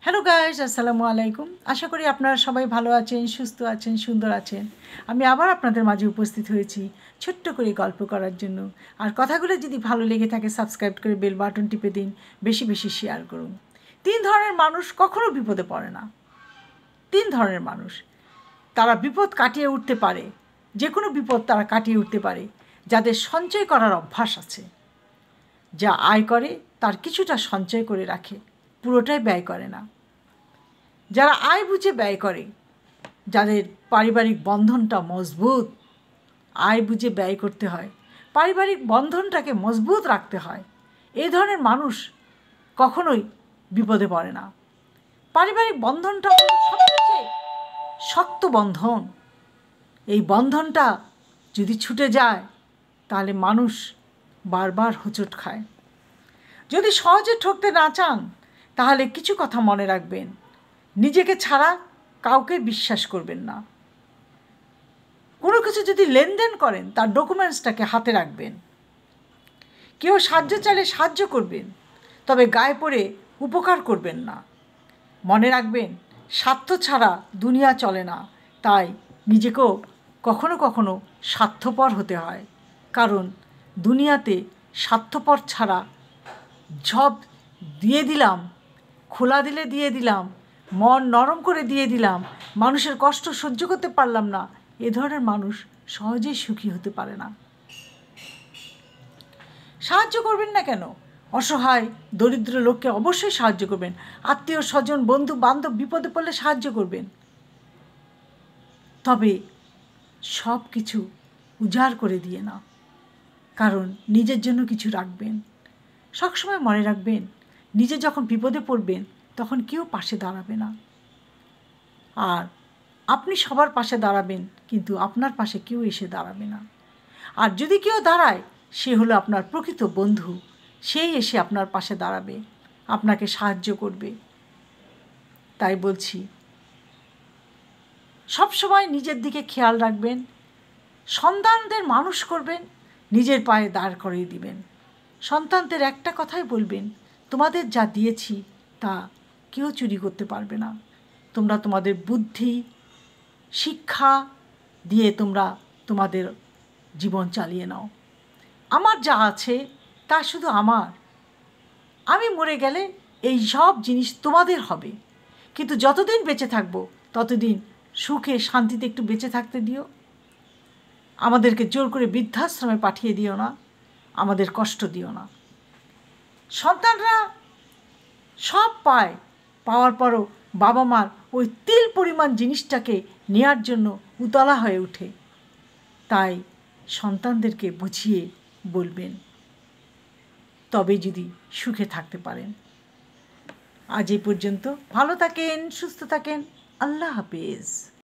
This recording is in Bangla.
হ্যালো গাইস, আসসালামু আলাইকুম। আশা করি আপনারা সবাই ভালো আছেন, সুস্থ আছেন, সুন্দর আছেন। আমি আবার আপনাদের মাঝে উপস্থিত হয়েছি ছোট্ট করে গল্প করার জন্য। আর কথাগুলো যদি ভালো লেগে থাকে সাবস্ক্রাইব করে বেল বাটন টিপে দিন, বেশি বেশি শেয়ার করুন। 3 ধরনের মানুষ কখনো বিপদে পড়ে না। 3 ধরনের মানুষ, তারা বিপদ কাটিয়ে উঠতে পারে, যে কোনো বিপদ তারা কাটিয়ে উঠতে পারে যাদের সঞ্চয় করার অভ্যাস আছে। যা আয় করে তার কিছুটা সঞ্চয় করে রাখে, পুরোটাই ব্যয় করে না। যারা আয় বুঝে ব্যয় করে, যাদের পারিবারিক বন্ধনটা মজবুত, আয় বুঝে ব্যয় করতে হয়, পারিবারিক বন্ধনটাকে মজবুত রাখতে হয়, এই ধরনের মানুষ কখনোই বিপদে পড়ে না। পারিবারিক বন্ধনটা সবচেয়ে শক্ত বন্ধন। এই বন্ধনটা যদি ছুটে যায় তাহলে মানুষ বারবার হোঁচট খায়। যদি সহজে ঠকতে না চান তাহলে কিছু কথা মনে রাখবেন। নিজেকে ছাড়া কাউকে বিশ্বাস করবেন না। কোনো কিছু যদি লেনদেন করেন তার ডকুমেন্টসটাকে হাতে রাখবেন। কেউ সাহায্য চাইলে সাহায্য করবেন, তবে গায়ে পড়ে উপকার করবেন না। মনে রাখবেন, স্বার্থ ছাড়া দুনিয়া চলে না। তাই নিজেকেও কখনো কখনো স্বার্থপর হতে হয়, কারণ দুনিয়াতে স্বার্থপর ছাড়া সব দিয়ে দিলাম, খোলা দিলে দিয়ে দিলাম, মন নরম করে দিয়ে দিলাম, মানুষের কষ্ট সহ্য করতে পারলাম না, এ ধরনের মানুষ সহজেই সুখী হতে পারে না। সাহায্য করবেন না কেন? অসহায় দরিদ্র লোককে অবশ্যই সাহায্য করবেন। আত্মীয় স্বজন বন্ধু বান্ধব বিপদে পড়লে সাহায্য করবেন, তবে সব কিছু উজাড় করে দিয়ে না, কারণ নিজের জন্য কিছু রাখবেন। সবসময় মনে রাখবেন, নিজে যখন বিপদে পড়বেন তখন কেউ পাশে দাঁড়াবে না। আর আপনি সবার পাশে দাঁড়াবেন, কিন্তু আপনার পাশে কেউ এসে দাঁড়াবে না। আর যদি কেউ দাঁড়ায়, সে হলো আপনার প্রকৃত বন্ধু। সেই এসে আপনার পাশে দাঁড়াবে, আপনাকে সাহায্য করবে। তাই বলছি, সবসময় নিজের দিকে খেয়াল রাখবেন। সন্তানদের মানুষ করবেন, নিজের পায়ে দাঁড় করিয়ে দিবেন। সন্তানদের একটা কথাই বলবেন, তোমাদের যা দিয়েছি তা কেউ চুরি করতে পারবে না। তোমরা তোমাদের বুদ্ধি শিক্ষা দিয়ে তোমরা তোমাদের জীবন চালিয়ে নাও। আমার যা আছে তা শুধু আমার। আমি মরে গেলে এই সব জিনিস তোমাদের হবে, কিন্তু যতদিন বেঁচে থাকবো ততদিন সুখে শান্তিতে একটু বেঁচে থাকতে দিও। আমাদেরকে জোর করে বৃদ্ধাশ্রমে পাঠিয়ে দিও না, আমাদের কষ্ট দিও না। সন্তানরা সব পায়, পাওয়ার পরও বাবা মার ওই তিল পরিমাণ জিনিসটাকে নেয়ার জন্য উতলা হয়ে ওঠে। তাই সন্তানদেরকে বুঝিয়ে বলবেন, তবে যদি সুখে থাকতে পারেন। আজ এই পর্যন্ত। ভালো থাকেন, সুস্থ থাকেন। আল্লাহ হাফেজ।